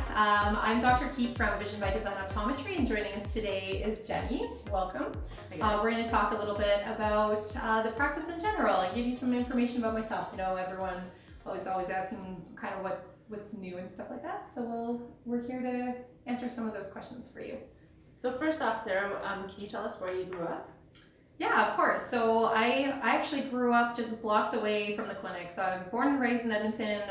back. I'm Dr. Keep from By Design Optometry, and joining us today is Jenny. Welcome. We're going to talk a little bit about the practice in general. I give you some information about myself. You know, everyone always asking kind of what's new and stuff like that. So we're here to answer some of those questions for you. So first off, Sarah, can you tell us where you grew up? Yeah, of course. So I actually grew up just blocks away from the clinic. So I'm born and raised in Edmonton.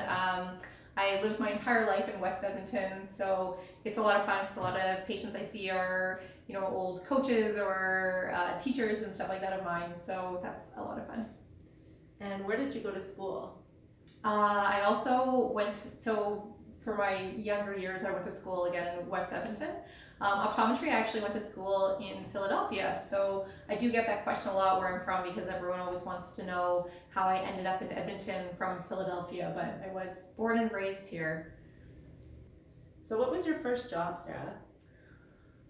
I lived my entire life in West Edmonton, so it's a lot of fun because a lot of patients I see are, you know, old coaches or teachers and stuff like that of mine. So that's a lot of fun. And where did you go to school? I also for my younger years, I went to school again in West Edmonton. Optometry, I actually went to school in Philadelphia, so I do get that question a lot where I'm from because everyone always wants to know how I ended up in Edmonton from Philadelphia, but I was born and raised here. So what was your first job, Sarah?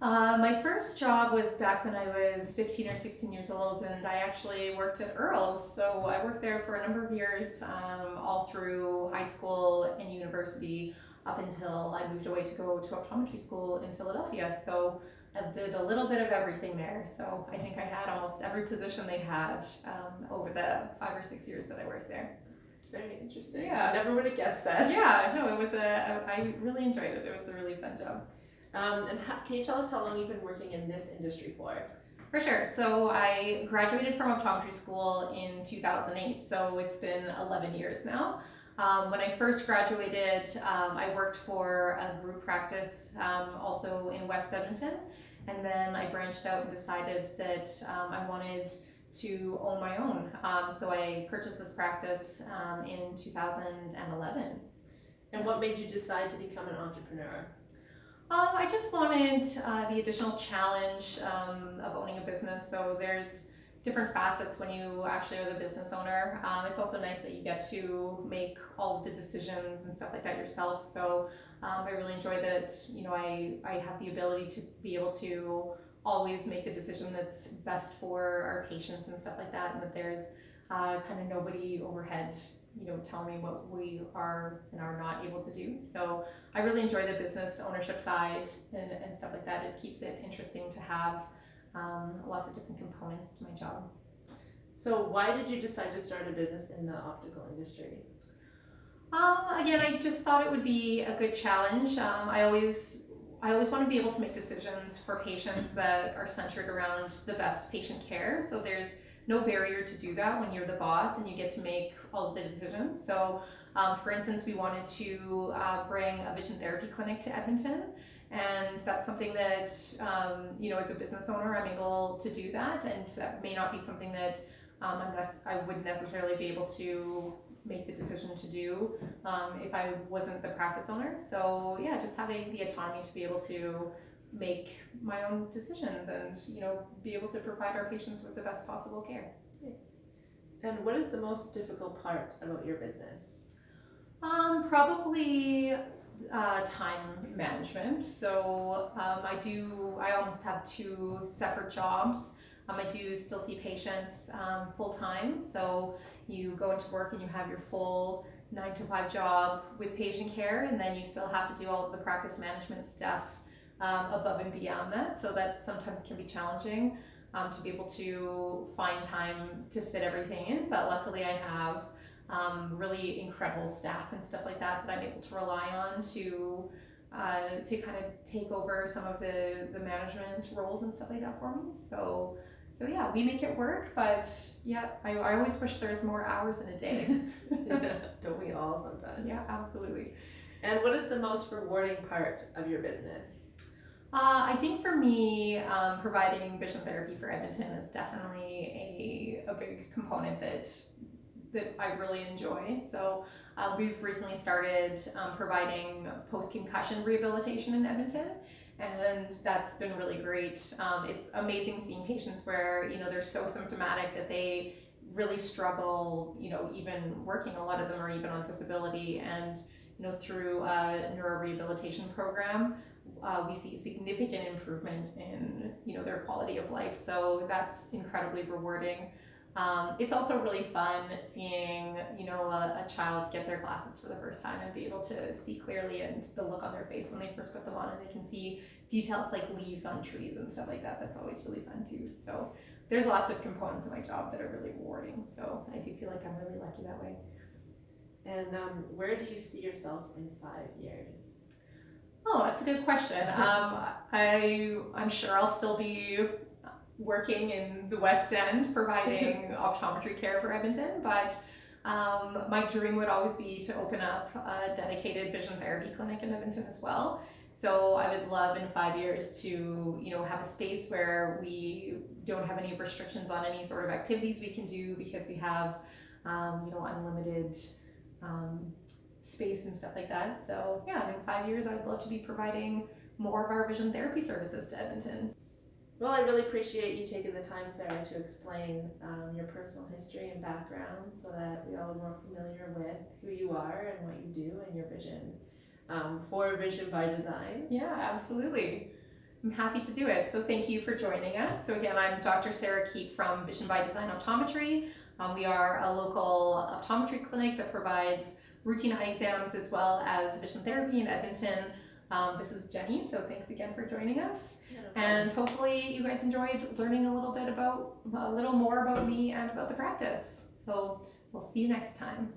My first job was back when I was 15 or 16 years old, and I actually worked at Earl's. So I worked there for a number of years, all through high school and university, up until I moved away to go to optometry school in Philadelphia. So I did a little bit of everything there. So I think I had almost every position they had over the 5 or 6 years that I worked there. It's very interesting. Yeah. I never would have guessed that. Yeah, no, I really enjoyed it. It was a really fun job. Can you tell us how long you've been working in this industry for? For sure. So I graduated from optometry school in 2008, so it's been 11 years now. When I first graduated, I worked for a group practice also in West Edmonton, and then I branched out and decided that I wanted to own my own. So I purchased this practice in 2011. And what made you decide to become an entrepreneur? I just wanted the additional challenge of owning a business. So there's different facets when you actually are the business owner. It's also nice that you get to make all of the decisions and stuff like that yourself. So I really enjoy that, you know, I have the ability to be able to always make the decision that's best for our patients and stuff like that, and that there's kind of nobody overhead, you know, tell me what we are and are not able to do. So I really enjoy the business ownership side and stuff like that. It keeps it interesting to have lots of different components to my job. So why did you decide to start a business in the optical industry? Again, I just thought it would be a good challenge. I always want to be able to make decisions for patients that are centered around the best patient care. So there's no barrier to do that when you're the boss and you get to make all of the decisions. So for instance, we wanted to bring a vision therapy clinic to Edmonton, and that's something that you know, as a business owner, I'm able to do that, and that may not be something that I wouldn't necessarily be able to make the decision to do if I wasn't the practice owner. So yeah, just having the autonomy to be able to make my own decisions and, you know, be able to provide our patients with the best possible care. Yes. And what is the most difficult part about your business? Probably time management. So I almost have 2 separate jobs. I do still see patients full time. So you go into work and you have your full 9 to 5 job with patient care, and then you still have to do all of the practice management stuff above and beyond that. So that sometimes can be challenging to be able to find time to fit everything in. But luckily I have really incredible staff and stuff like that I'm able to rely on to kind of take over some of the management roles and stuff like that for me. So yeah, we make it work, but yeah, I always wish there's more hours in a day. Yeah, don't we all sometimes? Yeah, absolutely. And what is the most rewarding part of your business? I think for me, providing vision therapy for Edmonton is definitely a big component that I really enjoy. So we've recently started providing post-concussion rehabilitation in Edmonton, and that's been really great. It's amazing seeing patients where, you know, they're so symptomatic that they really struggle, you know, even working. A lot of them are even on disability, and, you know, through a neuro-rehabilitation program, we see significant improvement in, you know, their quality of life. So that's incredibly rewarding. It's also really fun seeing, a child get their glasses for the first time and be able to see clearly, and the look on their face when they first put them on and they can see details like leaves on trees and stuff like that. That's always really fun too. So there's lots of components of my job that are really rewarding. So I do feel like I'm really lucky that way. And where do you see yourself in 5 years? Oh, that's a good question. I'm sure I'll still be working in the West End providing optometry care for Edmonton, but my dream would always be to open up a dedicated vision therapy clinic in Edmonton as well. So I would love in 5 years to, have a space where we don't have any restrictions on any sort of activities we can do because we have, unlimited space and stuff like that. So yeah, in 5 years, I'd love to be providing more of our vision therapy services to Edmonton. Well, I really appreciate you taking the time, Sarah, to explain your personal history and background so that we all are more familiar with who you are and what you do and your vision for Vision by Design. Yeah, absolutely. I'm happy to do it. So thank you for joining us. So again, I'm Dr. Sarah Keep from Vision by Design Optometry. We are a local optometry clinic that provides routine eye exams as well as vision therapy in Edmonton. This is Jenny, so thanks again for joining us. And hopefully you guys enjoyed learning a little more about me and about the practice. So we'll see you next time.